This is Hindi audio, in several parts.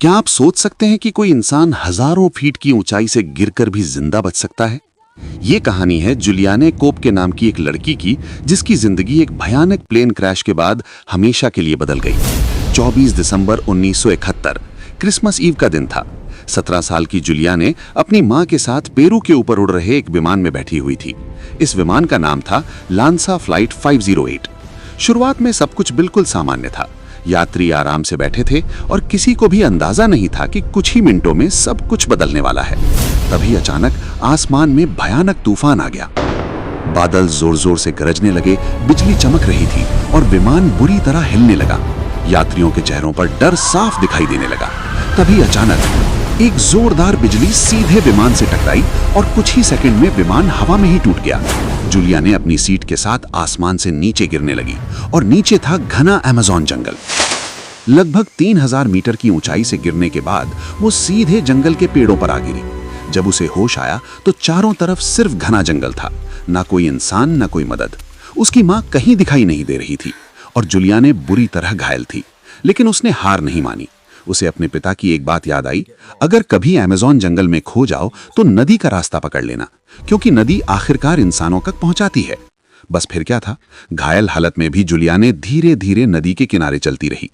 क्या आप सोच सकते हैं कि कोई इंसान हजारों फीट की ऊंचाई से गिरकर भी जिंदा बच सकता है? ये कहानी है जुलियाने कोप के नाम की एक लड़की की, जिसकी जिंदगी एक भयानक प्लेन क्रैश के बाद हमेशा के लिए बदल गई। 24 दिसंबर 1971 क्रिसमस ईव का दिन था। 17 साल की जुलियाने अपनी मां के साथ पेरू के ऊपर उड़ रहे एक विमान में बैठी हुई थी। इस विमान का नाम था लांसा फ्लाइट 508। शुरुआत में सब कुछ बिल्कुल सामान्य था। यात्री आराम से बैठे थे और किसी को भी अंदाजा नहीं था कि कुछ ही मिनटों में सब कुछ बदलने वाला है। तभी अचानक आसमान में भयानक तूफान आ गया। बादल जोर जोर से गरजने लगे, बिजली चमक रही थी और विमान बुरी तरह हिलने लगा। यात्रियों के चेहरों पर डर साफ दिखाई देने लगा। तभी अचानक एक जोरदार बिजली सीधे विमान से टकराई और कुछ ही सेकंड में विमान हवा में ही टूट गया। जुलियाने अपनी सीट के साथ आसमान से नीचे गिरने लगी और नीचे था घना अमेज़न जंगल। लगभग 3000 मीटर की ऊंचाई से गिरने के बाद वो सीधे जंगल के पेड़ों पर आ गिरी। जब उसे होश आया तो चारों तरफ सिर्फ घना जंगल था, ना कोई इंसान, ना कोई मदद। उसकी मां कहीं दिखाई नहीं दे रही थी और जुलियाने बुरी तरह घायल थी, लेकिन उसने हार नहीं मानी। उसे अपने पिता की एक बात याद आई, अगर कभी अमेज़न जंगल में खो जाओ तो नदी का रास्ता पकड़ लेना, क्योंकि नदी आखिरकार इंसानों तक पहुंचाती है। बस फिर क्या था, घायल हालत में भी जुलियाने धीरे धीरे नदी के किनारे चलती रही।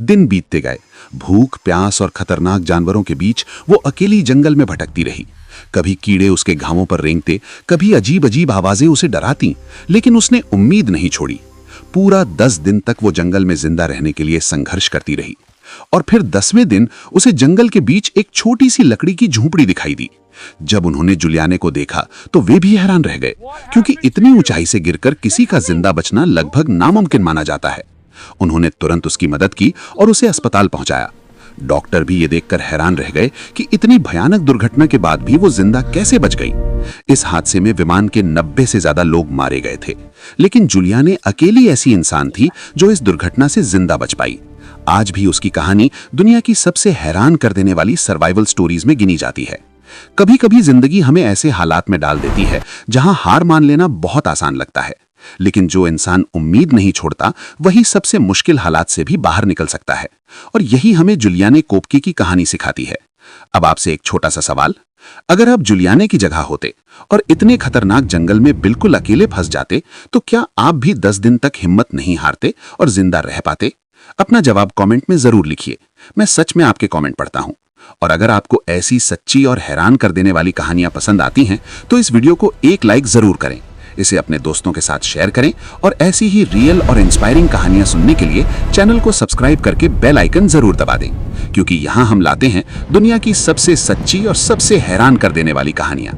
दिन बीतते गए। भूख, प्यास और खतरनाक जानवरों के बीच वो अकेली जंगल में भटकती रही। कभी कीड़े उसके घावों पर रेंगते, कभी अजीब अजीब आवाजें उसे डराती, लेकिन उसने उम्मीद नहीं छोड़ी। पूरा 10 दिन तक वो जंगल में जिंदा रहने के लिए संघर्ष करती रही और फिर 10वें दिन उसे जंगल के बीच एक छोटी सी लकड़ी की झोंपड़ी दिखाई दी। जब उन्होंने जुलियाने को देखा तो वे भी हैरान रह गए, क्योंकि इतनी ऊंचाई से गिरकर किसी का जिंदा बचना लगभग नामुमकिन माना जाता है। उन्होंने तुरंत उसकी मदद की और उसे अस्पताल पहुंचाया। डॉक्टर भी ये देखकर हैरान रह गए कि इतनी भयानक दुर्घटना के बाद भी वो जिंदा कैसे बच गई। इस हादसे में विमान के 90 से ज्यादा लोग मारे गए थे, लेकिन जुलियाने अकेली ऐसी इंसान थी जो इस दुर्घटना से जिंदा बच पाई। आज भी उसकी कहानी दुनिया की सबसे हैरान कर देने वाली सर्वाइवल स्टोरीज में गिनी जाती है। कभी कभी जिंदगी हमें ऐसे हालात में डाल देती है जहां हार मान लेना बहुत आसान लगता है, लेकिन जो इंसान उम्मीद नहीं छोड़ता वही सबसे मुश्किल हालात से भी बाहर निकल सकता है। और यही हमें जुलियाने कोपके की कहानी सिखाती है। अब आपसे एक छोटा सा सवाल, अगर आप जुलियाने की जगह होते और इतने खतरनाक जंगल में बिल्कुल अकेले फंस जाते, तो क्या आप भी 10 दिन तक हिम्मत नहीं हारते और जिंदा रह पाते? अपना जवाब कमेंट में जरूर लिखिए। मैं सच में आपके कमेंट पढ़ता हूं। और अगर आपको ऐसी सच्ची और हैरान कर देने वाली कहानियां पसंद आती हैं तो इस वीडियो को एक लाइक जरूर करें, इसे अपने दोस्तों के साथ शेयर करें और ऐसी ही रियल और इंस्पायरिंग कहानियां सुनने के लिए चैनल को सब्सक्राइब करके बेल आइकन जरूर दबा दें, क्योंकि यहां हम लाते हैं दुनिया की सबसे सच्ची और सबसे हैरान कर देने वाली कहानियां।